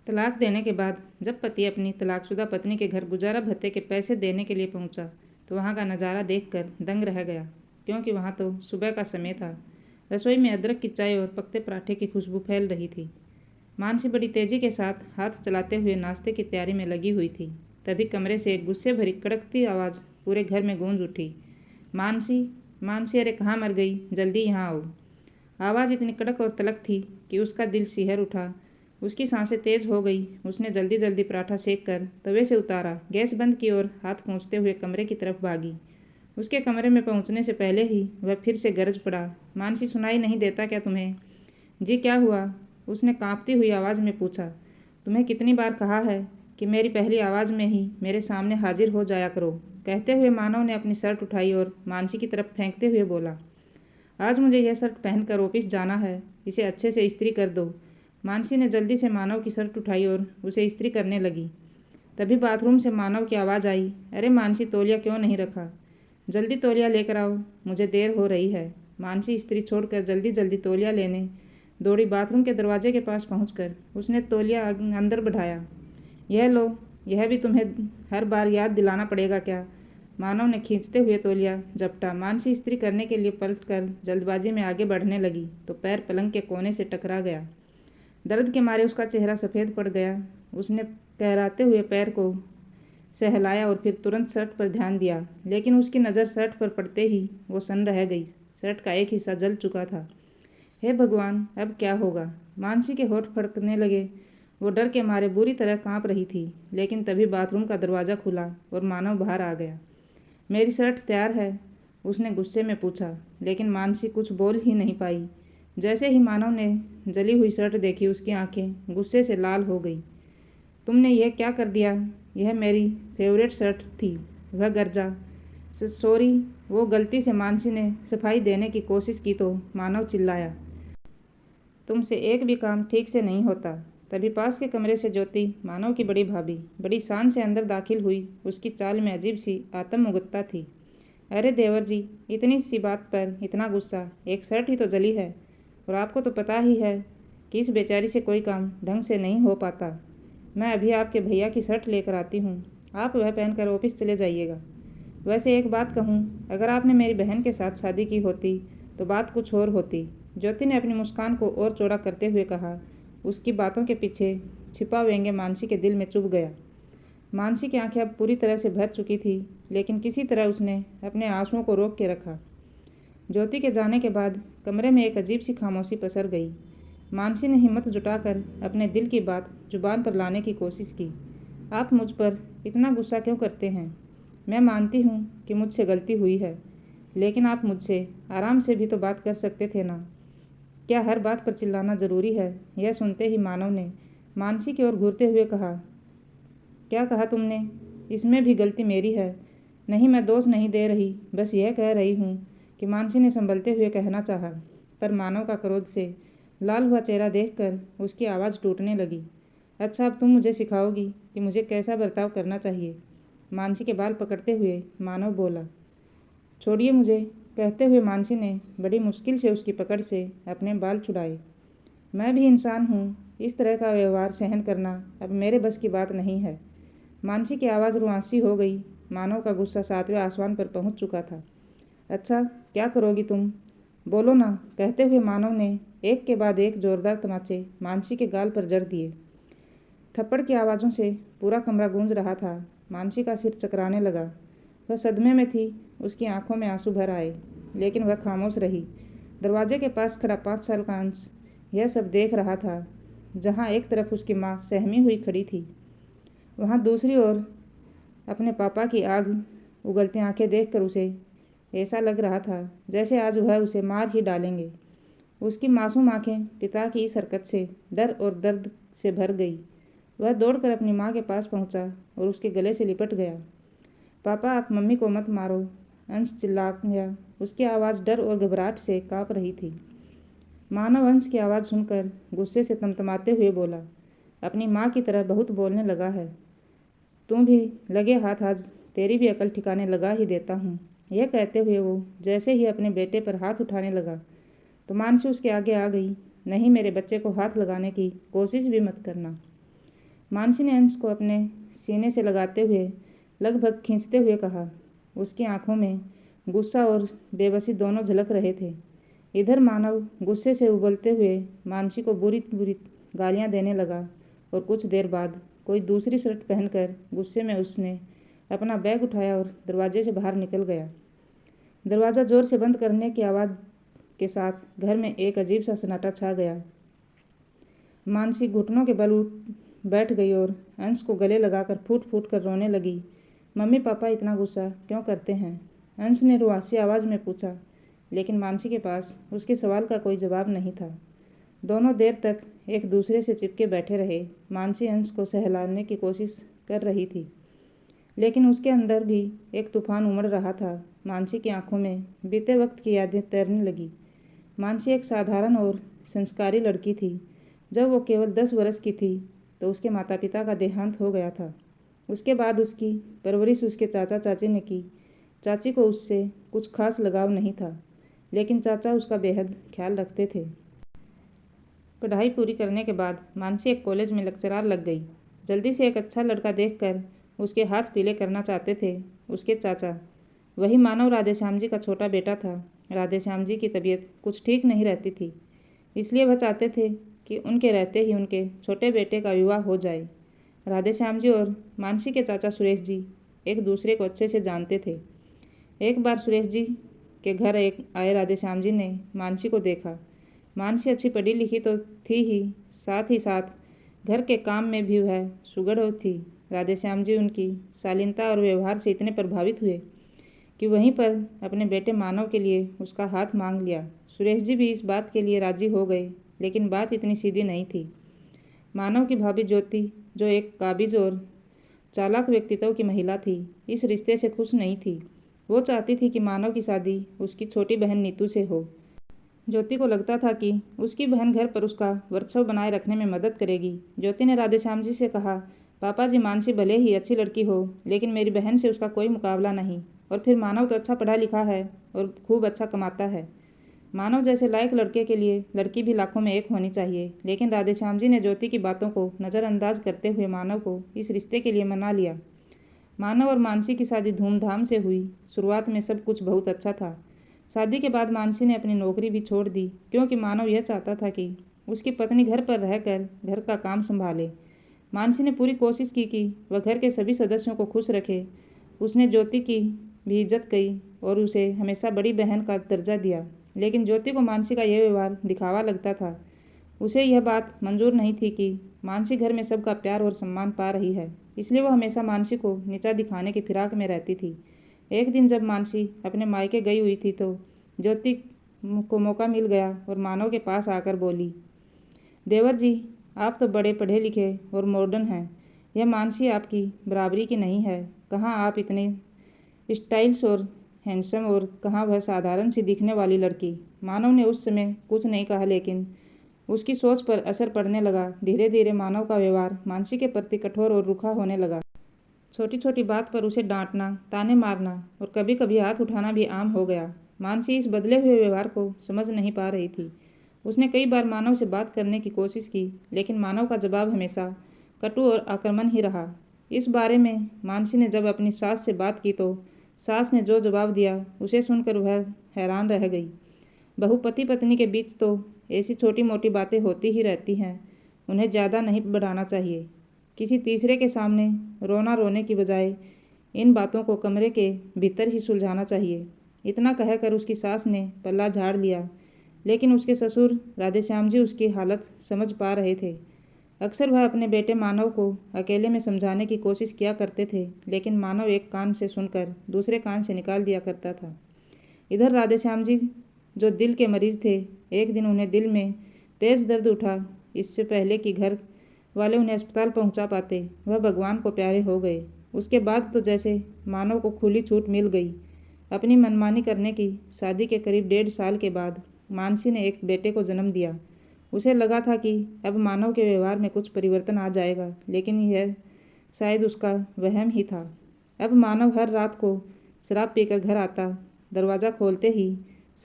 तलाक देने के बाद जब पति अपनी तलाकशुदा पत्नी के घर गुजारा भत्ते के पैसे देने के लिए पहुंचा तो वहां का नज़ारा देखकर दंग रह गया, क्योंकि वहां तो सुबह का समय था। रसोई में अदरक की चाय और पकते पराठे की खुशबू फैल रही थी। मानसी बड़ी तेजी के साथ हाथ चलाते हुए नाश्ते की तैयारी में लगी हुई थी। तभी कमरे से एक गुस्से भरी कड़कती आवाज़ पूरे घर में गूंज उठी। मानसी, मानसी, अरे कहाँ मर गई, जल्दी यहाँ आओ। आवाज़ इतनी कड़क और तलक थी कि उसका दिल सिहर उठा। उसकी सांसें तेज हो गई। उसने जल्दी जल्दी पराठा सेक कर तवे से उतारा, गैस बंद की और हाथ पहुँचते हुए कमरे की तरफ भागी। उसके कमरे में पहुँचने से पहले ही वह फिर से गरज पड़ा, मानसी, सुनाई नहीं देता क्या तुम्हें? जी क्या हुआ? उसने कांपती हुई आवाज़ में पूछा। तुम्हें कितनी बार कहा है कि मेरी पहली आवाज़ में ही मेरे सामने हाजिर हो जाया करो। कहते हुए मानव ने अपनी शर्ट उठाई और मानसी की तरफ फेंकते हुए बोला, आज मुझे यह शर्ट पहनकर ऑफिस जाना है, इसे अच्छे से इस्त्री कर दो। मानसी ने जल्दी से मानव की शर्ट उठाई और उसे इस्त्री करने लगी। तभी बाथरूम से मानव की आवाज़ आई, अरे मानसी, तौलिया क्यों नहीं रखा? जल्दी तौलिया लेकर आओ, मुझे देर हो रही है। मानसी इस्त्री छोड़कर जल्दी जल्दी तौलिया लेने दौड़ी। बाथरूम के दरवाजे के पास पहुंचकर उसने तौलिया अंदर बढ़ाया। यह लो, यह भी तुम्हें हर बार याद दिलाना पड़ेगा क्या? मानव ने खींचते हुए तौलिया झपटा। मानसी इस्त्री करने के लिए पलटकर जल्दबाजी में आगे बढ़ने लगी तो पैर पलंग के कोने से टकरा गया। दर्द के मारे उसका चेहरा सफ़ेद पड़ गया। उसने कहराते हुए पैर को सहलाया और फिर तुरंत शर्ट पर ध्यान दिया, लेकिन उसकी नज़र शर्ट पर पड़ते ही वो सन्न रह गई। शर्ट का एक हिस्सा जल चुका था। हे भगवान, अब क्या होगा? मानसी के होठ फड़कने लगे। वो डर के मारे बुरी तरह कांप रही थी। लेकिन तभी बाथरूम का दरवाज़ा खुला और मानव बाहर आ गया। मेरी शर्ट तैयार है, उसने गुस्से में पूछा, लेकिन मानसी कुछ बोल ही नहीं पाई। जैसे ही मानव ने जली हुई शर्ट देखी, उसकी आंखें गुस्से से लाल हो गई। तुमने यह क्या कर दिया? यह मेरी फेवरेट शर्ट थी, वह गरजा। सॉरी, वो गलती से मानसी ने सफाई देने की कोशिश की तो मानव चिल्लाया। तुमसे एक भी काम ठीक से नहीं होता। तभी पास के कमरे से ज्योति, मानव की बड़ी भाभी, बड़ी शान से अंदर दाखिल हुई। उसकी चाल में अजीब सी आत्ममुग्धता थी। अरे देवर जी, इतनी सी बात पर इतना गुस्सा? एक शर्ट ही तो जली है, और आपको तो पता ही है कि इस बेचारी से कोई काम ढंग से नहीं हो पाता। मैं अभी आपके भैया की शर्ट लेकर आती हूँ, आप वह पहनकर ऑफिस चले जाइएगा। वैसे एक बात कहूँ, अगर आपने मेरी बहन के साथ शादी की होती तो बात कुछ और होती। ज्योति ने अपनी मुस्कान को और चौड़ा करते हुए कहा। उसकी बातों के पीछे छिपा व्यंग्य मानसी के दिल में चुभ गया। मानसी की आंखें अब पूरी तरह से भर चुकी थी, लेकिन किसी तरह उसने अपने आंसुओं को रोक के रखा। ज्योति के जाने के बाद कमरे में एक अजीब सी खामोशी पसर गई। मानसी ने हिम्मत जुटाकर अपने दिल की बात जुबान पर लाने की कोशिश की। आप मुझ पर इतना गुस्सा क्यों करते हैं? मैं मानती हूँ कि मुझसे गलती हुई है, लेकिन आप मुझसे आराम से भी तो बात कर सकते थे ना। क्या हर बात पर चिल्लाना ज़रूरी है? यह सुनते ही मानव ने मानसी की ओर घूरते हुए कहा, क्या कहा तुमने? इसमें भी गलती मेरी है। नहीं, मैं दोष नहीं दे रही, बस यह कह रही हूँ कि मानसी ने संभलते हुए कहना चाहा, पर मानव का क्रोध से लाल हुआ चेहरा देखकर उसकी आवाज़ टूटने लगी। अच्छा, अब तुम मुझे सिखाओगी कि मुझे कैसा बर्ताव करना चाहिए? मानसी के बाल पकड़ते हुए मानव बोला। छोड़िए मुझे, कहते हुए मानसी ने बड़ी मुश्किल से उसकी पकड़ से अपने बाल छुड़ाए। मैं भी इंसान हूँ, इस तरह का व्यवहार सहन करना अब मेरे बस की बात नहीं है। मानसी की आवाज़ रुआंसी हो गई। मानव का गुस्सा 7वें आसमान पर पहुँच चुका था। अच्छा, क्या करोगी तुम? बोलो ना, कहते हुए मानव ने एक के बाद एक जोरदार तमाचे मानसी के गाल पर जड़ दिए। थप्पड़ की आवाज़ों से पूरा कमरा गूंज रहा था। मानसी का सिर चकराने लगा। वह सदमे में थी। उसकी आंखों में आंसू भर आए, लेकिन वह खामोश रही। दरवाजे के पास खड़ा 5 साल का अंश यह सब देख रहा था। जहाँ एक तरफ उसकी माँ सहमी हुई खड़ी थी, वहाँ दूसरी ओर अपने पापा की आग उगलती आंखें देखकर उसे ऐसा लग रहा था जैसे आज वह उसे मार ही डालेंगे। उसकी मासूम आंखें पिता की इस हरकत से डर और दर्द से भर गई। वह दौड़कर अपनी माँ के पास पहुँचा और उसके गले से लिपट गया। पापा, आप मम्मी को मत मारो, अंश चिल्ला गया। उसकी आवाज़ डर और घबराहट से काँप रही थी। मानव अंश की आवाज़ सुनकर गुस्से से तमतमाते हुए बोला, अपनी माँ की तरह बहुत बोलने लगा है। तुम भी लगे हाथ, आज तेरी भी अकल ठिकाने लगा ही देता हूँ। यह कहते हुए वो जैसे ही अपने बेटे पर हाथ उठाने लगा तो मानसी उसके आगे आ गई। नहीं, मेरे बच्चे को हाथ लगाने की कोशिश भी मत करना। मानसी ने अंश को अपने सीने से लगाते हुए लगभग खींचते हुए कहा। उसकी आंखों में गुस्सा और बेबसी दोनों झलक रहे थे। इधर मानव गुस्से से उबलते हुए मानसी को बुरी बुरी गालियां देने लगा और कुछ देर बाद कोई दूसरी शर्ट पहनकर गुस्से में उसने अपना बैग उठाया और दरवाजे से बाहर निकल गया। दरवाज़ा जोर से बंद करने की आवाज़ के साथ घर में एक अजीब सा सन्नाटा छा गया। मानसी घुटनों के बल उठ बैठ गई और अंश को गले लगाकर फूट फूट कर रोने लगी। मम्मी पापा इतना गुस्सा क्यों करते हैं? अंश ने रुआसी आवाज़ में पूछा, लेकिन मानसी के पास उसके सवाल का कोई जवाब नहीं था। दोनों देर तक एक दूसरे से चिपके बैठे रहे। मानसी अंश को सहलाने की कोशिश कर रही थी, लेकिन उसके अंदर भी एक तूफान उमड़ रहा था। मानसी की आंखों में बीते वक्त की यादें तैरने लगी। मानसी एक साधारण और संस्कारी लड़की थी। जब वो केवल 10 वर्ष की थी तो उसके माता पिता का देहांत हो गया था। उसके बाद उसकी परवरिश उसके चाचा चाची ने की। चाची को उससे कुछ खास लगाव नहीं था, लेकिन चाचा उसका बेहद ख्याल रखते थे। पढ़ाई पूरी करने के बाद मानसी एक कॉलेज में लेक्चरार लग गई। जल्दी से एक अच्छा लड़का देखकर उसके हाथ पीले करना चाहते थे उसके चाचा। वही मानव राधेश्याम जी का छोटा बेटा था। राधेश्याम जी की तबीयत कुछ ठीक नहीं रहती थी, इसलिए वह चाहते थे कि उनके रहते ही उनके छोटे बेटे का विवाह हो जाए। राधेश्याम जी और मानसी के चाचा सुरेश जी एक दूसरे को अच्छे से जानते थे। एक बार सुरेश जी के घर आए राधेश्याम जी ने मानसी को देखा। मानसी अच्छी पढ़ी लिखी तो थी ही साथ घर के काम में भी वह सुगढ़ थी। राधेश्याम जी उनकी शालीनता और व्यवहार से इतने प्रभावित हुए कि वहीं पर अपने बेटे मानव के लिए उसका हाथ मांग लिया। सुरेश जी भी इस बात के लिए राजी हो गए, लेकिन बात इतनी सीधी नहीं थी। मानव की भाभी ज्योति, जो एक काबिज और चालाक व्यक्तित्व की महिला थी, इस रिश्ते से खुश नहीं थी। वो चाहती थी कि मानव की शादी उसकी छोटी बहन नीतू से हो। ज्योति को लगता था कि उसकी बहन घर पर उसका वर्चस्व बनाए रखने में मदद करेगी। ज्योति ने राधेश्याम जी से कहा, पापा जी, मानसी भले ही अच्छी लड़की हो, लेकिन मेरी बहन से उसका कोई मुकाबला नहीं। और फिर मानव तो अच्छा पढ़ा लिखा है और खूब अच्छा कमाता है। मानव जैसे लायक लड़के के लिए लड़की भी लाखों में एक होनी चाहिए। लेकिन राधेश्याम जी ने ज्योति की बातों को नज़रअंदाज करते हुए मानव को इस रिश्ते के लिए मना लिया। मानव और मानसी की शादी धूमधाम से हुई। शुरुआत में सब कुछ बहुत अच्छा था। शादी के बाद मानसी ने अपनी नौकरी भी छोड़ दी, क्योंकि मानव यह चाहता था कि उसकी पत्नी घर पर रहकर घर का काम संभाले। मानसी ने पूरी कोशिश की कि वह घर के सभी सदस्यों को खुश रखे। उसने ज्योति की भी इज्जत की और उसे हमेशा बड़ी बहन का दर्जा दिया। लेकिन ज्योति को मानसी का यह व्यवहार दिखावा लगता था। उसे यह बात मंजूर नहीं थी कि मानसी घर में सबका प्यार और सम्मान पा रही है, इसलिए वह हमेशा मानसी को नीचा दिखाने की फिराक में रहती थी। एक दिन जब मानसी अपने मायके गई हुई थी तो ज्योति को मौका मिल गया और मानव के पास आकर बोली, देवर जी, आप तो बड़े पढ़े लिखे और मॉडर्न हैं। यह मानसी आपकी बराबरी की नहीं है। कहाँ आप इतने स्टाइल्स और हैंडसम और कहाँ वह साधारण सी दिखने वाली लड़की। मानव ने उस समय कुछ नहीं कहा, लेकिन उसकी सोच पर असर पड़ने लगा। धीरे धीरे मानव का व्यवहार मानसी के प्रति कठोर और रूखा होने लगा। छोटी छोटी बात पर उसे डांटना, ताने मारना और कभी कभी हाथ उठाना भी आम हो गया। मानसी इस बदले हुए व्यवहार को समझ नहीं पा रही थी। उसने कई बार मानव से बात करने की कोशिश की, लेकिन मानव का जवाब हमेशा कटु और आक्रामक ही रहा। इस बारे में मानसी ने जब अपनी सास से बात की तो सास ने जो जवाब दिया उसे सुनकर वह हैरान रह गई। बहू पति पत्नी के बीच तो ऐसी छोटी मोटी बातें होती ही रहती हैं, उन्हें ज़्यादा नहीं बढ़ाना चाहिए। किसी तीसरे के सामने रोने की बजाय इन बातों को कमरे के भीतर ही सुलझाना चाहिए। इतना कहकर उसकी सास ने पल्ला झाड़ लिया, लेकिन उसके ससुर राधेश्याम जी उसकी हालत समझ पा रहे थे। अक्सर वह अपने बेटे मानव को अकेले में समझाने की कोशिश किया करते थे, लेकिन मानव एक कान से सुनकर दूसरे कान से निकाल दिया करता था। इधर राधेश्याम जी, जो दिल के मरीज थे, एक दिन उन्हें दिल में तेज दर्द उठा। इससे पहले कि घर वाले उन्हें अस्पताल पहुंचा पाते, वह भगवान को प्यारे हो गए। उसके बाद तो जैसे मानव को खुली छूट मिल गई अपनी मनमानी करने की। शादी के करीब 1.5 साल के बाद मानसी ने एक बेटे को जन्म दिया। उसे लगा था कि अब मानव के व्यवहार में कुछ परिवर्तन आ जाएगा, लेकिन यह शायद उसका वहम ही था। अब मानव हर रात को शराब पीकर घर आता। दरवाज़ा खोलते ही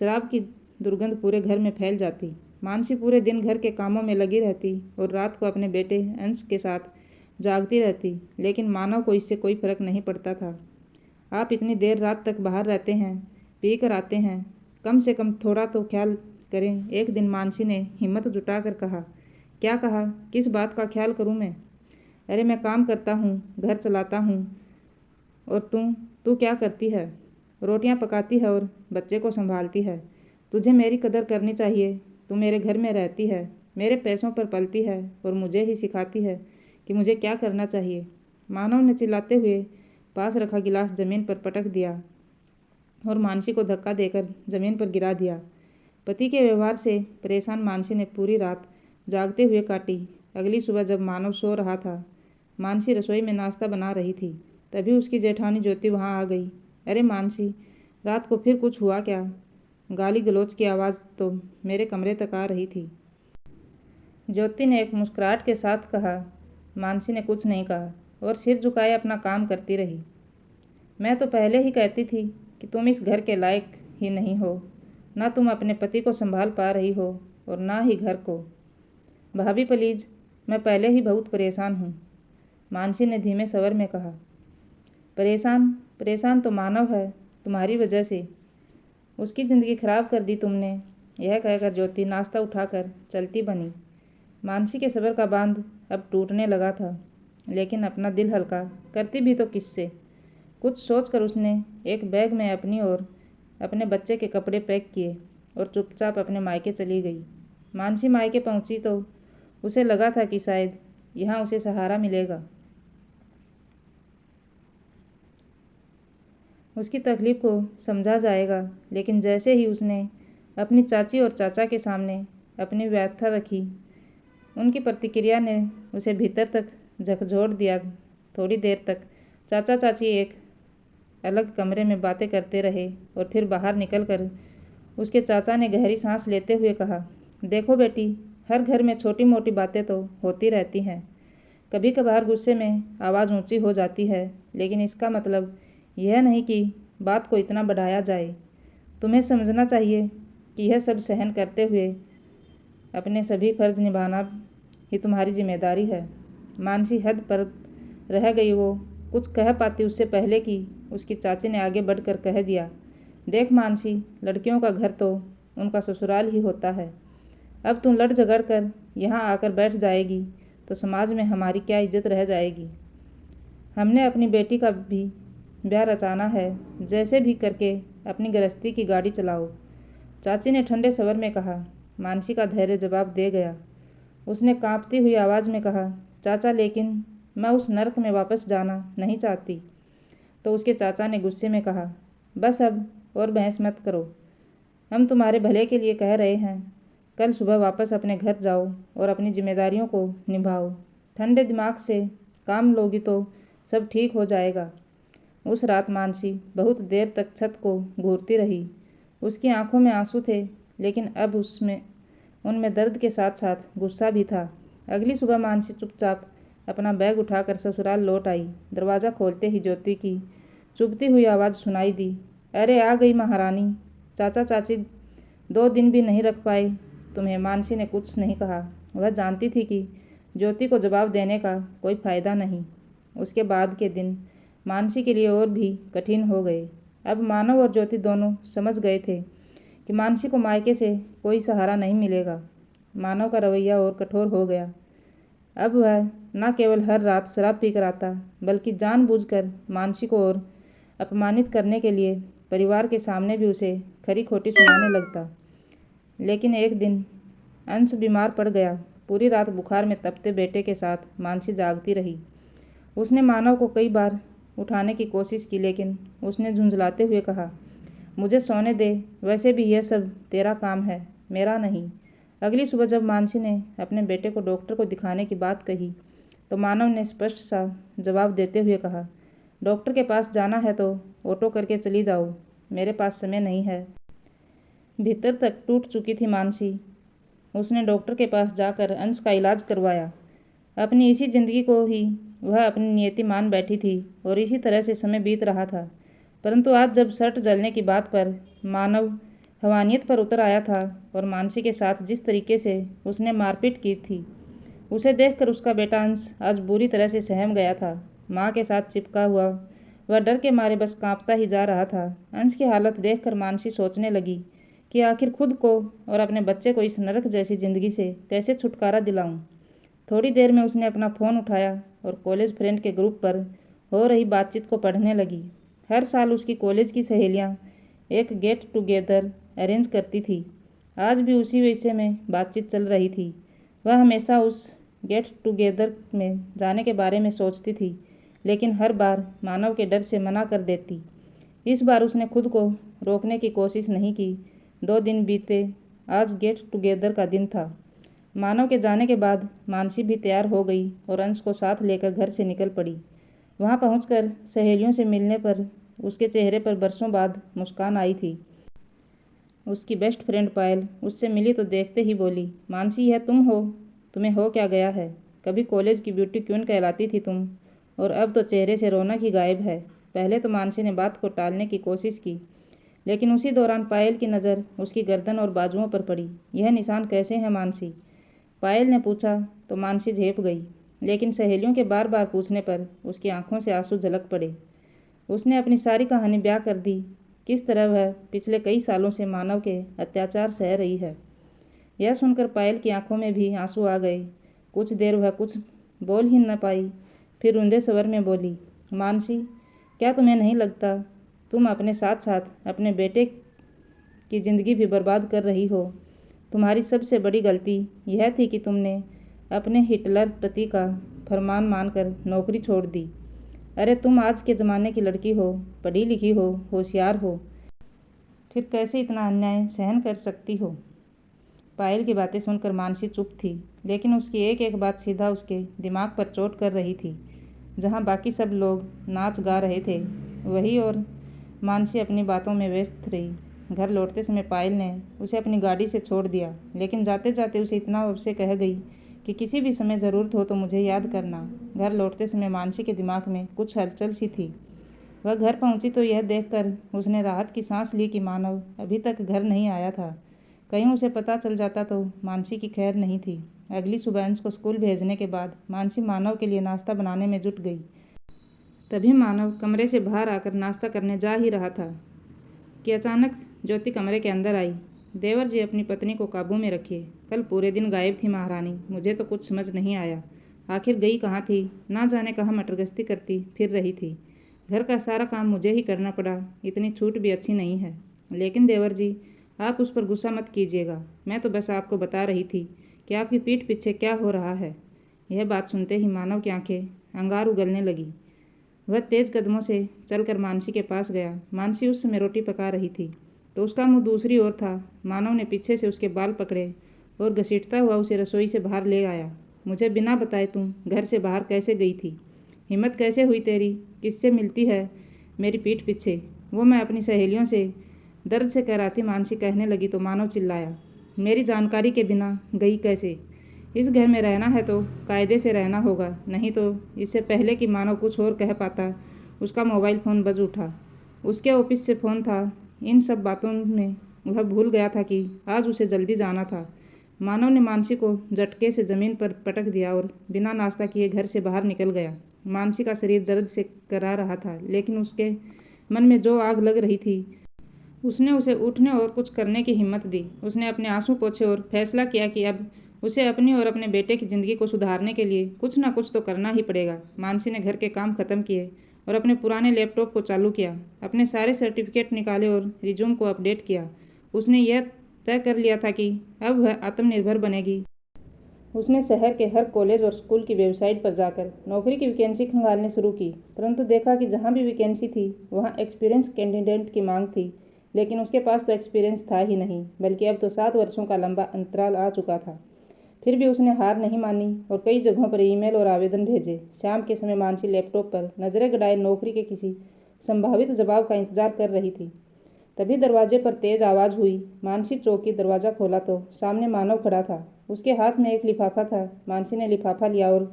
शराब की दुर्गंध पूरे घर में फैल जाती। मानसी पूरे दिन घर के कामों में लगी रहती और रात को अपने बेटे अंश के साथ जागती रहती, लेकिन मानव को इससे कोई फर्क नहीं पड़ता था। आप इतनी देर रात तक बाहर रहते हैं, पी कर आते हैं, कम से कम थोड़ा तो ख्याल करें। एक दिन मानसी ने हिम्मत जुटाकर कहा। क्या कहा? किस बात का ख्याल करूं मैं? अरे मैं काम करता हूँ, घर चलाता हूँ, और तू क्या करती है? रोटियां पकाती है और बच्चे को संभालती है। तुझे मेरी कदर करनी चाहिए। तू मेरे घर में रहती है, मेरे पैसों पर पलती है और मुझे ही सिखाती है कि मुझे क्या करना चाहिए। मानव ने चिल्लाते हुए पास रखा गिलास जमीन पर पटक दिया और मानसी को धक्का देकर जमीन पर गिरा दिया। पति के व्यवहार से परेशान मानसी ने पूरी रात जागते हुए काटी। अगली सुबह जब मानव सो रहा था, मानसी रसोई में नाश्ता बना रही थी, तभी उसकी जेठानी ज्योति वहां आ गई। अरे मानसी, रात को फिर कुछ हुआ क्या? गाली गलौज की आवाज़ तो मेरे कमरे तक आ रही थी। ज्योति ने एक मुस्कुराहट के साथ कहा। मानसी ने कुछ नहीं कहा और सिर झुकाए अपना काम करती रही। मैं तो पहले ही कहती थी कि तुम इस घर के लायक ही नहीं हो। ना तुम अपने पति को संभाल पा रही हो और ना ही घर को। भाभी प्लीज, मैं पहले ही बहुत परेशान हूँ, मानसी ने धीमे स्वर में कहा। परेशान परेशान तो मानव है, तुम्हारी वजह से उसकी ज़िंदगी खराब कर दी तुमने। यह कहकर ज्योति नाश्ता उठाकर चलती बनी। मानसी के सब्र का बांध अब टूटने लगा था, लेकिन अपना दिल हल्का करती भी तो किससे। कुछ सोचकर उसने एक बैग में अपनी और अपने बच्चे के कपड़े पैक किए और चुपचाप अपने मायके चली गई। मानसी मायके पहुंची तो उसे लगा था कि शायद यहाँ उसे सहारा मिलेगा, उसकी तकलीफ को समझा जाएगा। लेकिन जैसे ही उसने अपनी चाची और चाचा के सामने अपनी व्यथा रखी, उनकी प्रतिक्रिया ने उसे भीतर तक झकझोर दिया। थोड़ी देर तक चाचा चाची एक अलग कमरे में बातें करते रहे और फिर बाहर निकलकर उसके चाचा ने गहरी सांस लेते हुए कहा, देखो बेटी, हर घर में छोटी मोटी बातें तो होती रहती हैं। कभी कभार गुस्से में आवाज़ ऊंची हो जाती है, लेकिन इसका मतलब यह नहीं कि बात को इतना बढ़ाया जाए। तुम्हें समझना चाहिए कि यह सब सहन करते हुए अपने सभी फर्ज निभाना ही तुम्हारी जिम्मेदारी है। मानसी हद पर रह गई। वो कुछ कह पाती उससे पहले कि उसकी चाची ने आगे बढ़कर कह दिया, देख मानसी, लड़कियों का घर तो उनका ससुराल ही होता है। अब तुम लड़ झगड़ कर यहाँ आकर बैठ जाएगी तो समाज में हमारी क्या इज्जत रह जाएगी। हमने अपनी बेटी का भी ब्याह रचाना है, जैसे भी करके अपनी गृहस्थी की गाड़ी चलाओ, चाची ने ठंडे स्वर में कहा। मानसी का धैर्य जवाब दे गया। उसने कांपती हुई आवाज़ में कहा, चाचा, लेकिन मैं उस नर्क में वापस जाना नहीं चाहती। तो उसके चाचा ने गुस्से में कहा, बस अब और बहस मत करो, हम तुम्हारे भले के लिए कह रहे हैं। कल सुबह वापस अपने घर जाओ और अपनी जिम्मेदारियों को निभाओ। ठंडे दिमाग से काम लोगी तो सब ठीक हो जाएगा। उस रात मानसी बहुत देर तक छत को घूरती रही। उसकी आंखों में आंसू थे, लेकिन अब उनमें दर्द के साथ साथ गुस्सा भी था। अगली सुबह मानसी चुपचाप अपना बैग उठाकर ससुराल लौट आई। दरवाज़ा खोलते ही ज्योति की चुभती हुई आवाज़ सुनाई दी, अरे आ गई महारानी। चाचा चाची 2 दिन भी नहीं रख पाए तुम्हें। मानसी ने कुछ नहीं कहा। वह जानती थी कि ज्योति को जवाब देने का कोई फायदा नहीं। उसके बाद के दिन मानसी के लिए और भी कठिन हो गए। अब मानव और ज्योति दोनों समझ गए थे कि मानसी को मायके से कोई सहारा नहीं मिलेगा। मानव का रवैया और कठोर हो गया। अब वह न केवल हर रात शराब पीकर आता, बल्कि जानबूझकर मानसी को और अपमानित करने के लिए परिवार के सामने भी उसे खरी खोटी सुनाने लगता। लेकिन एक दिन अंश बीमार पड़ गया। पूरी रात बुखार में तपते बेटे के साथ मानसी जागती रही। उसने मानव को कई बार उठाने की कोशिश की, लेकिन उसने झुंझलाते हुए कहा, मुझे सोने दे, वैसे भी यह सब तेरा काम है, मेरा नहीं। अगली सुबह जब मानसी ने अपने बेटे को डॉक्टर को दिखाने की बात कही, तो मानव ने स्पष्ट सा जवाब देते हुए कहा, डॉक्टर के पास जाना है तो ऑटो करके चली जाओ, मेरे पास समय नहीं है। भीतर तक टूट चुकी थी मानसी। उसने डॉक्टर के पास जाकर अंश का इलाज करवाया। अपनी इसी जिंदगी को ही वह अपनी नियति मान बैठी थी और इसी तरह से समय बीत रहा था। परंतु आज जब शर्ट जलने की बात पर मानव हवानियत पर उतर आया था और मानसी के साथ जिस तरीके से उसने मारपीट की थी, उसे देखकर उसका बेटा अंश आज बुरी तरह से सहम गया था। माँ के साथ चिपका हुआ वह डर के मारे बस कांपता ही जा रहा था। अंश की हालत देखकर मानसी सोचने लगी कि आखिर खुद को और अपने बच्चे को इस नरक जैसी जिंदगी से कैसे छुटकारा दिलाऊं। थोड़ी देर में उसने अपना फ़ोन उठाया और कॉलेज फ्रेंड के ग्रुप पर हो रही बातचीत को पढ़ने लगी। हर साल उसकी कॉलेज की सहेलियां एक गेट टुगेदर अरेंज करती थी। आज भी उसी विषय में बातचीत चल रही थी। वह हमेशा उस गेट टुगेदर में जाने के बारे में सोचती थी, लेकिन हर बार मानव के डर से मना कर देती। इस बार उसने खुद को रोकने की कोशिश नहीं की। 2 दिन बीते, आज गेट टुगेदर का दिन था। मानव के जाने के बाद मानसी भी तैयार हो गई और अंश को साथ लेकर घर से निकल पड़ी। वहां पहुंचकर सहेलियों से मिलने पर उसके चेहरे पर बरसों बाद मुस्कान आई थी। उसकी बेस्ट फ्रेंड पायल उससे मिली तो देखते ही बोली, मानसी यह तुम हो? तुम्हें हो क्या गया है? कभी कॉलेज की ब्यूटी क्वीन कहलाती थी तुम, और अब तो चेहरे से रौनक ही गायब है। पहले तो मानसी ने बात को टालने की कोशिश की, लेकिन उसी दौरान पायल की नज़र उसकी गर्दन और बाजुओं पर पड़ी। यह निशान कैसे हैं मानसी? पायल ने पूछा तो मानसी झेप गई, लेकिन सहेलियों के बार बार पूछने पर उसकी आंखों से आंसू झलक पड़े। उसने अपनी सारी कहानी बयां कर दी, किस तरह वह पिछले कई सालों से मानव के अत्याचार सह रही है। यह सुनकर पायल की आंखों में भी आंसू आ गए। कुछ देर वह कुछ बोल ही न पाई, फिर रुंधे स्वर में बोली, मानसी क्या तुम्हें नहीं लगता तुम अपने साथ साथ अपने बेटे की ज़िंदगी भी बर्बाद कर रही हो? तुम्हारी सबसे बड़ी गलती यह थी कि तुमने अपने हिटलर पति का फरमान मानकर नौकरी छोड़ दी। अरे तुम आज के ज़माने की लड़की हो, पढ़ी लिखी हो, होशियार हो, फिर कैसे इतना अन्याय सहन कर सकती हो? पायल की बातें सुनकर मानसी चुप थी, लेकिन उसकी एक एक बात सीधा उसके दिमाग पर चोट कर रही थी। जहाँ बाकी सब लोग नाच गा रहे थे, वही और मानसी अपनी बातों में व्यस्त रही। घर लौटते समय पायल ने उसे अपनी गाड़ी से छोड़ दिया, लेकिन जाते जाते उसे इतना उससे कह गई कि किसी भी समय ज़रूरत हो तो मुझे याद करना। घर लौटते समय मानसी के दिमाग में कुछ हलचल सी थी। वह घर पहुंची तो यह देखकर उसने राहत की सांस ली कि मानव अभी तक घर नहीं आया था। कहीं उसे पता चल जाता तो मानसी की खैर नहीं थी। अगली सुबह अंश को स्कूल भेजने के बाद मानसी मानव के लिए नाश्ता बनाने में जुट गई। तभी मानव कमरे से बाहर आकर नाश्ता करने जा ही रहा था कि अचानक ज्योति कमरे के अंदर आई। देवर जी अपनी पत्नी को काबू में रखिए, कल पूरे दिन गायब थी महारानी। मुझे तो कुछ समझ नहीं आया, आखिर गई कहाँ थी? ना जाने कहाँ मटरगश्ती करती फिर रही थी। घर का सारा काम मुझे ही करना पड़ा। इतनी छूट भी अच्छी नहीं है। लेकिन देवर जी आप उस पर गुस्सा मत कीजिएगा, मैं तो बस आपको बता रही थी कि आपकी पीठ पीछे क्या हो रहा है। यह बात सुनते ही मानव की आंखें अंगार उगलने लगी। वह तेज कदमों से चलकर मानसी के पास गया। मानसी उस समय रोटी पका रही थी, तो उसका मुंह दूसरी ओर था। मानव ने पीछे से उसके बाल पकड़े और घसीटता हुआ उसे रसोई से बाहर ले आया। मुझे बिना बताए तुम घर से बाहर कैसे गई थी? हिम्मत कैसे हुई तेरी? किससे मिलती है मेरी पीठ पीछे? वो मैं अपनी सहेलियों से दर्द से कराती मानसी कहने लगी तो मानव चिल्लाया, मेरी जानकारी के बिना गई कैसे? इस घर में रहना है तो कायदे से रहना होगा, नहीं तो। इससे पहले कि मानव कुछ और कह पाता, उसका मोबाइल फ़ोन बज उठा। उसके ऑफिस से फ़ोन था। इन सब बातों में वह भूल गया था कि आज उसे जल्दी जाना था। मानव ने मानसी को झटके से ज़मीन पर पटक दिया और बिना नाश्ता किए घर से बाहर निकल गया। मानसी का शरीर दर्द से करा रहा था, लेकिन उसके मन में जो आग लग रही थी उसने उसे उठने और कुछ करने की हिम्मत दी। उसने अपने आंसू पोंछे और फैसला किया कि अब उसे अपनी और अपने बेटे की ज़िंदगी को सुधारने के लिए कुछ ना कुछ तो करना ही पड़ेगा। मानसी ने घर के काम खत्म किए और अपने पुराने लैपटॉप को चालू किया। अपने सारे सर्टिफिकेट निकाले और रिज्यूम को अपडेट किया। उसने यह तय कर लिया था कि अब वह आत्मनिर्भर बनेगी। उसने शहर के हर कॉलेज और स्कूल की वेबसाइट पर जाकर नौकरी की वैकेंसी खंगालनी शुरू की, परंतु देखा कि जहाँ भी वैकेंसी थी वहाँ एक्सपीरियंस कैंडिडेट की मांग थी। लेकिन उसके पास तो एक्सपीरियंस था ही नहीं, बल्कि अब तो 7 वर्षों का लंबा अंतराल आ चुका था। फिर भी उसने हार नहीं मानी और कई जगहों पर ईमेल और आवेदन भेजे। शाम के समय मानसी लैपटॉप पर नजरें गड़ाए नौकरी के किसी संभावित जवाब का इंतजार कर रही थी। तभी दरवाजे पर तेज आवाज़ हुई। मानसी चौंकी, दरवाज़ा खोला तो सामने मानव खड़ा था। उसके हाथ में एक लिफाफा था। मानसी ने लिफाफा लिया और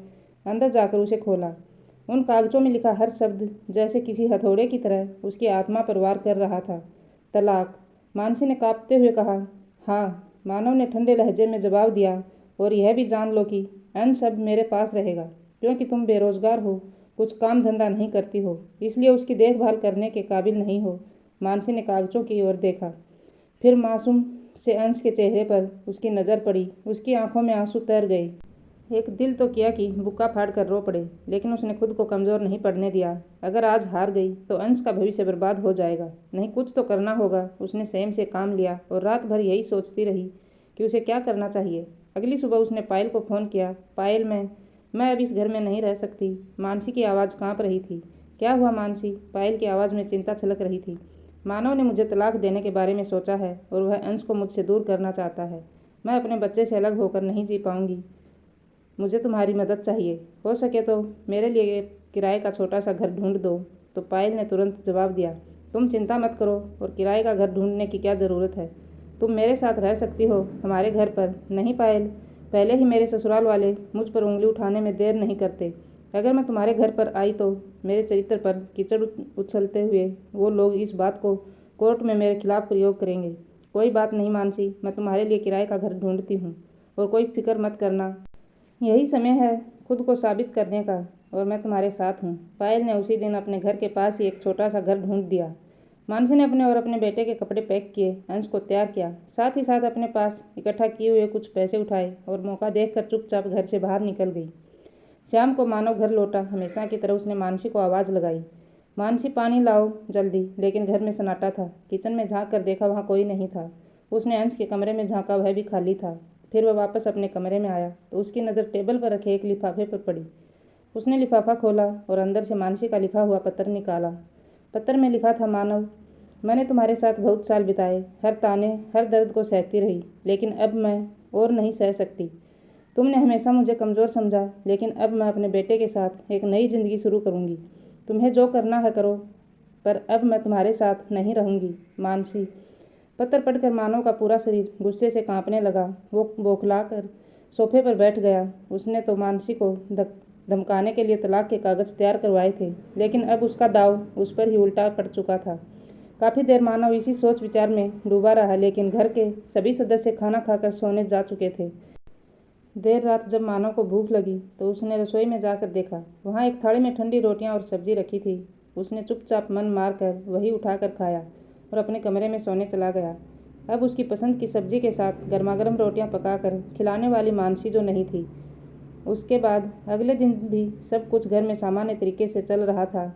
अंदर जाकर उसे खोला। उन कागजों में लिखा हर शब्द जैसे किसी हथौड़े की तरह उसकी आत्मा पर वार कर रहा था। तलाक। मानसी ने कांपते हुए कहा। हाँ, मानव ने ठंडे लहजे में जवाब दिया, और यह भी जान लो कि अंश अब मेरे पास रहेगा, क्योंकि तुम बेरोजगार हो, कुछ काम धंधा नहीं करती हो, इसलिए उसकी देखभाल करने के काबिल नहीं हो। मानसी ने कागजों की ओर देखा। फिर मासूम से अंश के चेहरे पर उसकी नज़र पड़ी। उसकी आंखों में आंसू तैर गए। एक दिल तो किया कि बुक्का फाड़ कर रो पड़े, लेकिन उसने खुद को कमज़ोर नहीं पड़ने दिया। अगर आज हार गई तो अंश का भविष्य बर्बाद हो जाएगा। नहीं, कुछ तो करना होगा। उसने संयम से काम लिया और रात भर यही सोचती रही कि उसे क्या करना चाहिए। अगली सुबह उसने पायल को फ़ोन किया। पायल, मैं अब इस घर में नहीं रह सकती। मानसी की आवाज़ काँप रही थी। क्या हुआ मानसी? पायल की आवाज़ में चिंता छलक रही थी। मानव ने मुझे तलाक देने के बारे में सोचा है और वह अंश को मुझसे दूर करना चाहता है। मैं अपने बच्चे से अलग होकर नहीं जी पाऊंगी। मुझे तुम्हारी मदद चाहिए। हो सके तो मेरे लिए किराए का छोटा सा घर ढूंढ दो। तो पायल ने तुरंत जवाब दिया, तुम चिंता मत करो, और किराए का घर ढूंढने की क्या ज़रूरत है? तुम मेरे साथ रह सकती हो, हमारे घर पर। नहीं पायल, पहले ही मेरे ससुराल वाले मुझ पर उंगली उठाने में देर नहीं करते। अगर मैं तुम्हारे घर पर आई तो मेरे चरित्र पर कीचड़ उछलते हुए वो लोग इस बात को कोर्ट में मेरे खिलाफ प्रयोग करेंगे। कोई बात नहीं मानसी, मैं तुम्हारे लिए किराए का घर ढूंढती हूँ, और कोई फिक्र मत करना। यही समय है खुद को साबित करने का, और मैं तुम्हारे साथ हूँ। पायल ने उसी दिन अपने घर के पास ही एक छोटा सा घर ढूंढ दिया। मानसी ने अपने और अपने बेटे के कपड़े पैक किए, अंश को तैयार किया, साथ ही साथ अपने पास इकट्ठा किए हुए कुछ पैसे उठाए और मौका देखकर चुपचाप घर से बाहर निकल गई। शाम को मानव घर लौटा। हमेशा की तरह उसने मानसी को आवाज़ लगाई, मानसी पानी लाओ जल्दी। लेकिन घर में सन्नाटा था। किचन में झाँक कर देखा, वहाँ कोई नहीं था। उसने अंश के कमरे में झाँका, वह भी खाली था। फिर वह वापस अपने कमरे में आया तो उसकी नज़र टेबल पर रखे एक लिफाफे पर पड़ी। उसने लिफाफा खोला और अंदर से मानसी का लिखा हुआ पत्र निकाला। पत्र में लिखा था, मानव, मैंने तुम्हारे साथ बहुत साल बिताए, हर ताने हर दर्द को सहती रही, लेकिन अब मैं और नहीं सह सकती। तुमने हमेशा मुझे कमज़ोर समझा, लेकिन अब मैं अपने बेटे के साथ एक नई ज़िंदगी शुरू करूँगी। तुम्हें जो करना है करो, पर अब मैं तुम्हारे साथ नहीं रहूँगी। मानसी। पत्र पढ़कर मानव का पूरा शरीर गुस्से से कांपने लगा। वो बौखलाकर सोफे पर बैठ गया। उसने तो मानसी को धमकाने के लिए तलाक के कागज़ तैयार करवाए थे, लेकिन अब उसका दाव उस पर ही उल्टा पड़ चुका था। काफ़ी देर मानव इसी सोच विचार में डूबा रहा, लेकिन घर के सभी सदस्य खाना खाकर सोने जा चुके थे। देर रात जब मानव को भूख लगी तो उसने रसोई में जाकर देखा। वहाँ एक थाली में ठंडी रोटियां और सब्जी रखी थी। उसने चुपचाप मन मारकर वही उठाकर खाया और अपने कमरे में सोने चला गया। अब उसकी पसंद की सब्जी के साथ गर्मागर्म रोटियां पकाकर खिलाने वाली मानसी जो नहीं थी। उसके बाद अगले दिन भी सब कुछ घर में सामान्य तरीके से चल रहा था।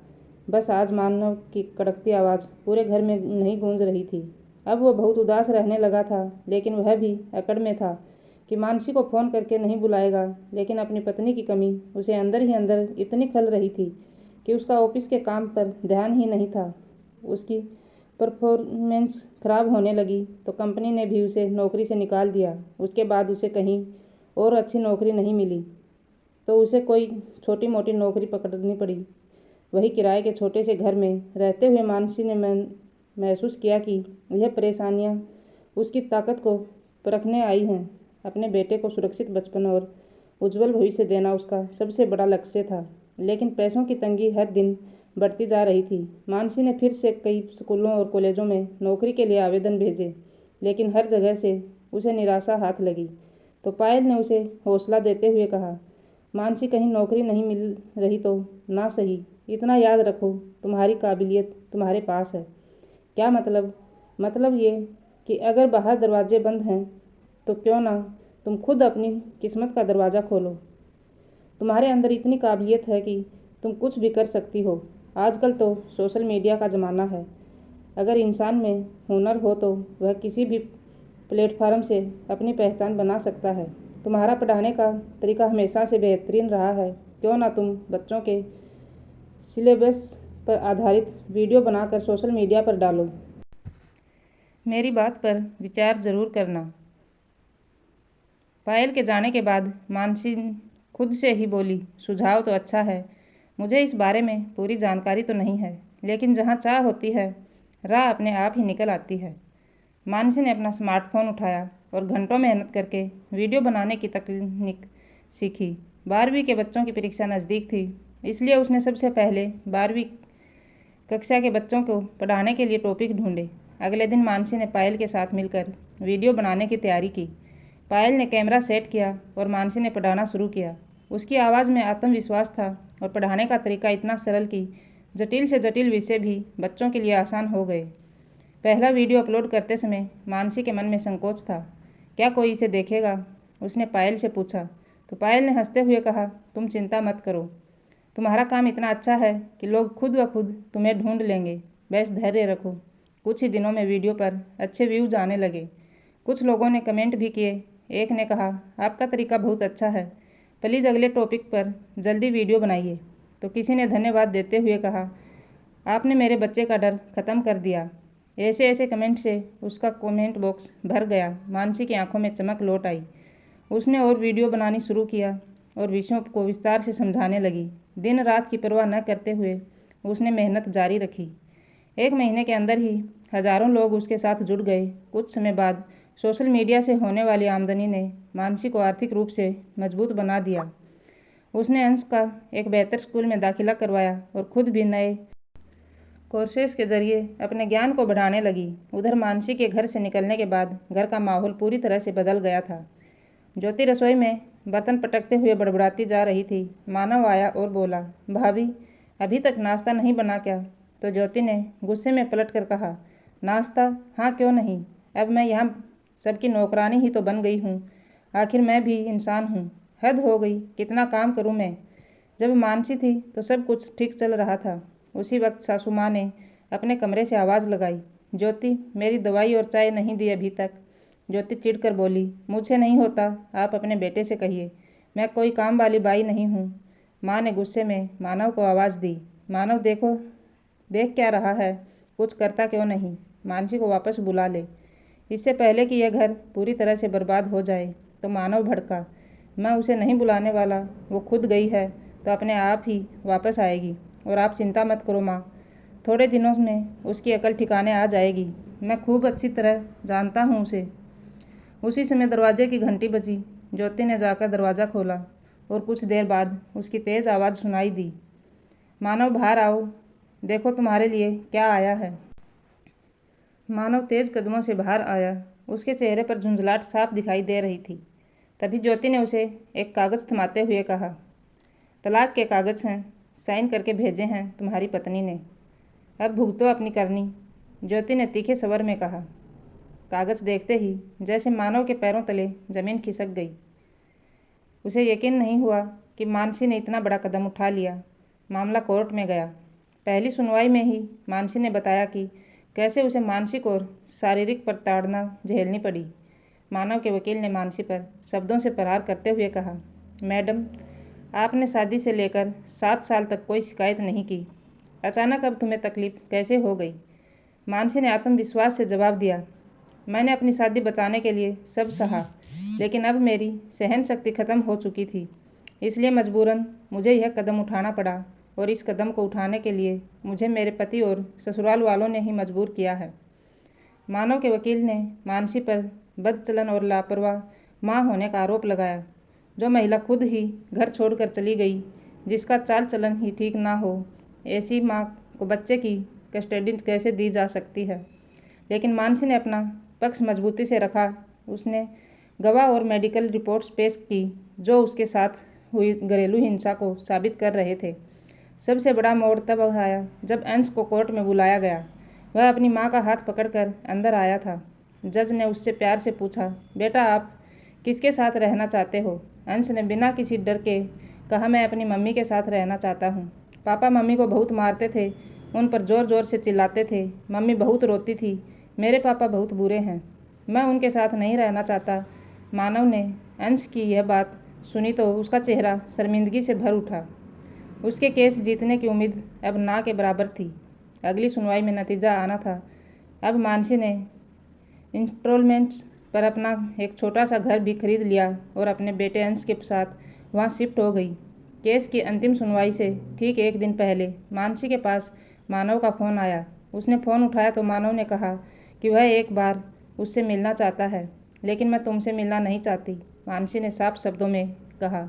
बस आज मानव की कड़कती आवाज़ पूरे घर में नहीं गूंज रही थी। अब वह बहुत उदास रहने लगा था, लेकिन वह भी अकड़ में था कि मानसी को फ़ोन करके नहीं बुलाएगा। लेकिन अपनी पत्नी की कमी उसे अंदर ही अंदर इतनी खल रही थी कि उसका ऑफिस के काम पर ध्यान ही नहीं था। उसकी परफॉर्मेंस खराब होने लगी तो कंपनी ने भी उसे नौकरी से निकाल दिया। उसके बाद उसे कहीं और अच्छी नौकरी नहीं मिली तो उसे कोई छोटी मोटी नौकरी पकड़नी पड़ी। वही किराए के छोटे से घर में रहते हुए मानसी ने महसूस किया कि यह परेशानियां उसकी ताकत को परखने आई हैं। अपने बेटे को सुरक्षित बचपन और उज्जवल भविष्य देना उसका सबसे बड़ा लक्ष्य था, लेकिन पैसों की तंगी हर दिन बढ़ती जा रही थी। मानसी ने फिर से कई स्कूलों और कॉलेजों में नौकरी के लिए आवेदन भेजे, लेकिन हर जगह से उसे निराशा हाथ लगी। तो पायल ने उसे हौसला देते हुए कहा, मानसी, कहीं नौकरी नहीं मिल रही तो ना सही, इतना याद रखो, तुम्हारी काबिलियत तुम्हारे पास है। क्या मतलब? मतलब ये कि अगर बाहर दरवाजे बंद हैं तो क्यों ना तुम खुद अपनी किस्मत का दरवाज़ा खोलो। तुम्हारे अंदर इतनी काबिलियत है कि तुम कुछ भी कर सकती हो। आजकल तो सोशल मीडिया का ज़माना है। अगर इंसान में हुनर हो तो वह किसी भी प्लेटफार्म से अपनी पहचान बना सकता है। तुम्हारा पढ़ाने का तरीका हमेशा से बेहतरीन रहा है, क्यों ना तुम बच्चों के सिलेबस पर आधारित वीडियो बनाकर सोशल मीडिया पर डालो। मेरी बात पर विचार ज़रूर करना। पायल के जाने के बाद मानसी खुद से ही बोली, सुझाव तो अच्छा है, मुझे इस बारे में पूरी जानकारी तो नहीं है, लेकिन जहाँ चाह होती है राह अपने आप ही निकल आती है। मानसी ने अपना स्मार्टफोन उठाया और घंटों मेहनत करके वीडियो बनाने की तकनीक सीखी। 12वीं के बच्चों की परीक्षा नज़दीक थी, इसलिए उसने सबसे पहले 12वीं कक्षा के बच्चों को पढ़ाने के लिए टॉपिक ढूंढे। अगले दिन मानसी ने पायल के साथ मिलकर वीडियो बनाने की तैयारी की। पायल ने कैमरा सेट किया और मानसी ने पढ़ाना शुरू किया। उसकी आवाज़ में आत्मविश्वास था और पढ़ाने का तरीका इतना सरल कि जटिल से जटिल विषय भी बच्चों के लिए आसान हो गए। पहला वीडियो अपलोड करते समय मानसी के मन में संकोच था। क्या कोई इसे देखेगा? उसने पायल से पूछा तो पायल ने हंसते हुए कहा, तुम चिंता मत करो, तुम्हारा काम इतना अच्छा है कि लोग खुद व खुद तुम्हें ढूंढ लेंगे, बस धैर्य रखो। कुछ ही दिनों में वीडियो पर अच्छे व्यूज आने लगे। कुछ लोगों ने कमेंट भी किए। एक ने कहा, आपका तरीका बहुत अच्छा है, प्लीज़ अगले टॉपिक पर जल्दी वीडियो बनाइए। तो किसी ने धन्यवाद देते हुए कहा, आपने मेरे बच्चे का डर ख़त्म कर दिया। ऐसे ऐसे कमेंट से उसका कमेंट बॉक्स भर गया। मानसी की आंखों में चमक लौट आई। उसने और वीडियो बनानी शुरू किया और विषयों को विस्तार से समझाने लगी। दिन रात की परवाह न करते हुए उसने मेहनत जारी रखी। 1 महीने के अंदर ही हज़ारों लोग उसके साथ जुड़ गए। कुछ समय बाद सोशल मीडिया से होने वाली आमदनी ने मानसी को आर्थिक रूप से मजबूत बना दिया। उसने अंश का एक बेहतर स्कूल में दाखिला करवाया और खुद भी नए कोर्सेज के जरिए अपने ज्ञान को बढ़ाने लगी। उधर मानसी के घर से निकलने के बाद घर का माहौल पूरी तरह से बदल गया था। ज्योति रसोई में बर्तन पटकते हुए बड़बड़ाती जा रही थी। मानव आया और बोला, भाभी अभी तक नाश्ता नहीं बना क्या? तो ज्योति ने गुस्से में पलट कर कहा, नाश्ता? हाँ क्यों नहीं, अब मैं यहाँ सबकी नौकरानी ही तो बन गई हूँ। आखिर मैं भी इंसान हूँ। हद हो गई, कितना काम करूँ मैं। जब मानसी थी तो सब कुछ ठीक चल रहा था। उसी वक्त सासू माँ ने अपने कमरे से आवाज़ लगाई, ज्योति मेरी दवाई और चाय नहीं दी अभी तक। ज्योति चिढ़कर बोली, मुझसे नहीं होता, आप अपने बेटे से कहिए, मैं कोई काम वाली बाई नहीं हूँ। माँ ने गुस्से में मानव को आवाज़ दी, मानव देखो, देख क्या रहा है, कुछ करता क्यों नहीं? मानसी को वापस बुला ले, इससे पहले कि यह घर पूरी तरह से बर्बाद हो जाए। तो मानव भड़का, मैं उसे नहीं बुलाने वाला, वो खुद गई है तो अपने आप ही वापस आएगी और आप चिंता मत करो माँ, थोड़े दिनों में उसकी अकल ठिकाने आ जाएगी, मैं खूब अच्छी तरह जानता हूँ उसे। उसी समय दरवाजे की घंटी बजी। ज्योति ने जाकर दरवाज़ा खोला और कुछ देर बाद उसकी तेज़ आवाज़ सुनाई दी, मानव बाहर आओ, देखो तुम्हारे लिए क्या आया है। मानव तेज़ कदमों से बाहर आया। उसके चेहरे पर झुंझलाहट साफ दिखाई दे रही थी। तभी ज्योति ने उसे एक कागज़ थमाते हुए कहा, तलाक के कागज़ हैं, साइन करके भेजे हैं तुम्हारी पत्नी ने, अब भुगतो अपनी करनी। ज्योति ने तीखे स्वर में कहा। कागज़ देखते ही जैसे मानव के पैरों तले ज़मीन खिसक गई। उसे यकीन नहीं हुआ कि मानसी ने इतना बड़ा कदम उठा लिया। मामला कोर्ट में गया। पहली सुनवाई में ही मानसी ने बताया कि कैसे उसे मानसिक और शारीरिक प्रताड़ना झेलनी पड़ी। मानव के वकील ने मानसी पर शब्दों से प्रहार करते हुए कहा, मैडम आपने शादी से लेकर 7 साल तक कोई शिकायत नहीं की, अचानक अब तुम्हें तकलीफ कैसे हो गई? मानसी ने आत्मविश्वास से जवाब दिया, मैंने अपनी शादी बचाने के लिए सब सहा, लेकिन अब मेरी सहन शक्ति खत्म हो चुकी थी, इसलिए मजबूरन मुझे यह कदम उठाना पड़ा और इस कदम को उठाने के लिए मुझे मेरे पति और ससुराल वालों ने ही मजबूर किया है। मानव के वकील ने मानसी पर बदचलन और लापरवाह माँ होने का आरोप लगाया। जो महिला खुद ही घर छोड़कर चली गई, जिसका चाल चलन ही ठीक ना हो, ऐसी माँ को बच्चे की कस्टडी कैसे दी जा सकती है? लेकिन मानसी ने अपना पक्ष मजबूती से रखा। उसने गवाह और मेडिकल रिपोर्ट्स पेश की जो उसके साथ हुई घरेलू हिंसा को साबित कर रहे थे। सबसे बड़ा मोड़ तब आया जब अंश को कोर्ट में बुलाया गया। वह अपनी माँ का हाथ पकड़कर अंदर आया था। जज ने उससे प्यार से पूछा, बेटा आप किसके साथ रहना चाहते हो? अंश ने बिना किसी डर के कहा, मैं अपनी मम्मी के साथ रहना चाहता हूँ। पापा मम्मी को बहुत मारते थे, उन पर ज़ोर ज़ोर से चिल्लाते थे, मम्मी बहुत रोती थी, मेरे पापा बहुत बुरे हैं, मैं उनके साथ नहीं रहना चाहता। मानव ने अंश की यह बात सुनी तो उसका चेहरा शर्मिंदगी से भर उठा। उसके केस जीतने की उम्मीद अब ना के बराबर थी। अगली सुनवाई में नतीजा आना था। अब मानसी ने इंस्टॉलमेंट्स पर अपना एक छोटा सा घर भी खरीद लिया और अपने बेटे अंश के साथ वहाँ शिफ्ट हो गई। केस की अंतिम सुनवाई से ठीक 1 दिन पहले मानसी के पास मानव का फ़ोन आया। उसने फ़ोन उठाया तो मानव ने कहा कि वह एक बार उससे मिलना चाहता है, लेकिन मैं तुमसे मिलना नहीं चाहती, मानसी ने साफ शब्दों में कहा।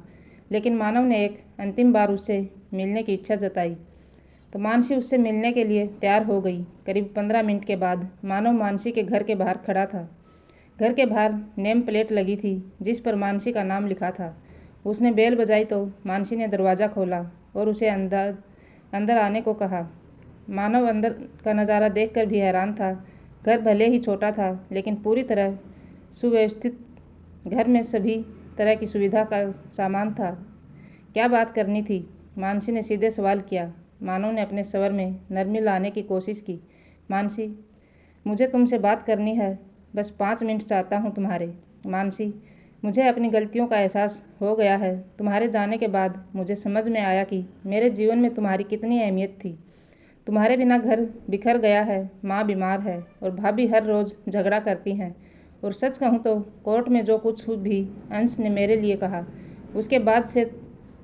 लेकिन मानव ने एक अंतिम बार उससे मिलने की इच्छा जताई तो मानसी उससे मिलने के लिए तैयार हो गई। करीब 15 मिनट के बाद मानव मानसी के घर के बाहर खड़ा था। घर के बाहर नेम प्लेट लगी थी जिस पर मानसी का नाम लिखा था। उसने बेल बजाई तो मानसी ने दरवाज़ा खोला और उसे अंदर आने को कहा। मानव अंदर का नज़ारा देखकर भी हैरान था। घर भले ही छोटा था लेकिन पूरी तरह सुव्यवस्थित। घर में सभी तरह की सुविधा का सामान था। क्या बात करनी थी? मानसी ने सीधे सवाल किया। मानव ने अपने स्वर में नरमी लाने की कोशिश की। मानसी, मुझे तुमसे बात करनी है, बस 5 मिनट चाहता हूँ तुम्हारे। मानसी, मुझे अपनी गलतियों का एहसास हो गया है। तुम्हारे जाने के बाद मुझे समझ में आया कि मेरे जीवन में तुम्हारी कितनी अहमियत थी। तुम्हारे बिना घर बिखर गया है, माँ बीमार है और भाभी हर रोज़ झगड़ा करती हैं। और सच कहूँ तो कोर्ट में जो कुछ भी अंश ने मेरे लिए कहा, उसके बाद से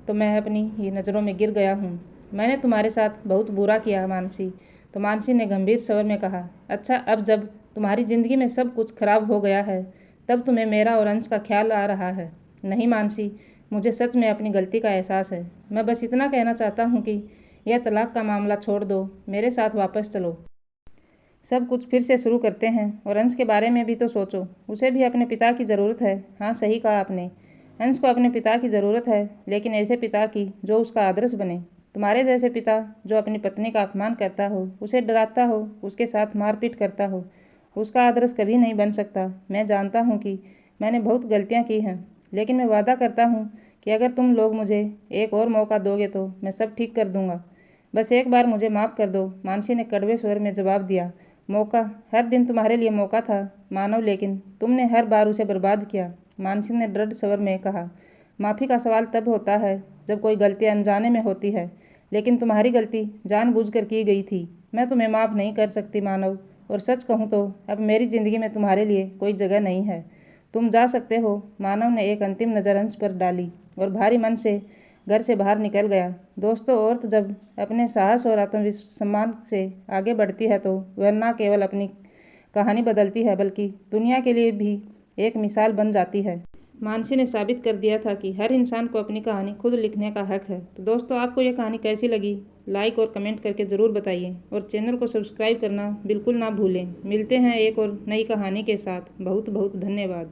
तो मैं अपनी ही नज़रों में गिर गया हूँ। मैंने तुम्हारे साथ बहुत बुरा किया मानसी। तो मानसी ने गंभीर स्वर में कहा, अच्छा, अब जब तुम्हारी ज़िंदगी में सब कुछ खराब हो गया है तब तुम्हें मेरा और अंश का ख्याल आ रहा है? नहीं मानसी, मुझे सच में अपनी गलती का एहसास है। मैं बस इतना कहना चाहता हूँ कि यह तलाक का मामला छोड़ दो, मेरे साथ वापस चलो। सब कुछ फिर से शुरू करते हैं और अंश के बारे में भी तो सोचो। उसे भी अपने पिता की ज़रूरत है। हाँ, सही कहा आपने। अंश को अपने पिता की ज़रूरत है, लेकिन ऐसे पिता की जो उसका आदर्श बने। तुम्हारे जैसे पिता जो अपनी पत्नी का अपमान करता हो, उसे डराता हो, उसके साथ मारपीट करता हो, उसका आदर्श कभी नहीं बन सकता। मैं जानता हूँ कि मैंने बहुत गलतियाँ की हैं, लेकिन मैं वादा करता हूँ कि अगर तुम लोग मुझे एक और मौका दोगे तो मैं सब ठीक कर दूँगा। बस एक बार मुझे माफ़ कर दो, मानसी ने कड़वे स्वर में जवाब दिया। मौका? हर दिन तुम्हारे लिए मौका था मानव, लेकिन तुमने हर बार उसे बर्बाद किया। मानसी ने दृढ़ स्वर में कहा। माफ़ी का सवाल तब होता है जब कोई गलती अनजाने में होती है, लेकिन तुम्हारी गलती जानबूझकर की गई थी। मैं तुम्हें माफ़ नहीं कर सकती मानव, और सच कहूँ तो अब मेरी ज़िंदगी में तुम्हारे लिए कोई जगह नहीं है। तुम जा सकते हो। मानव ने एक अंतिम नज़र अंश पर डाली और भारी मन से घर से बाहर निकल गया। दोस्तों, औरत जब अपने साहस और आत्मसम्मान से आगे बढ़ती है तो वह न केवल अपनी कहानी बदलती है बल्कि दुनिया के लिए भी एक मिसाल बन जाती है। मानसी ने साबित कर दिया था कि हर इंसान को अपनी कहानी खुद लिखने का हक है। तो दोस्तों, आपको यह कहानी कैसी लगी? लाइक और कमेंट करके ज़रूर बताइए और चैनल को सब्सक्राइब करना बिल्कुल ना भूलें। मिलते हैं एक और नई कहानी के साथ। बहुत बहुत धन्यवाद।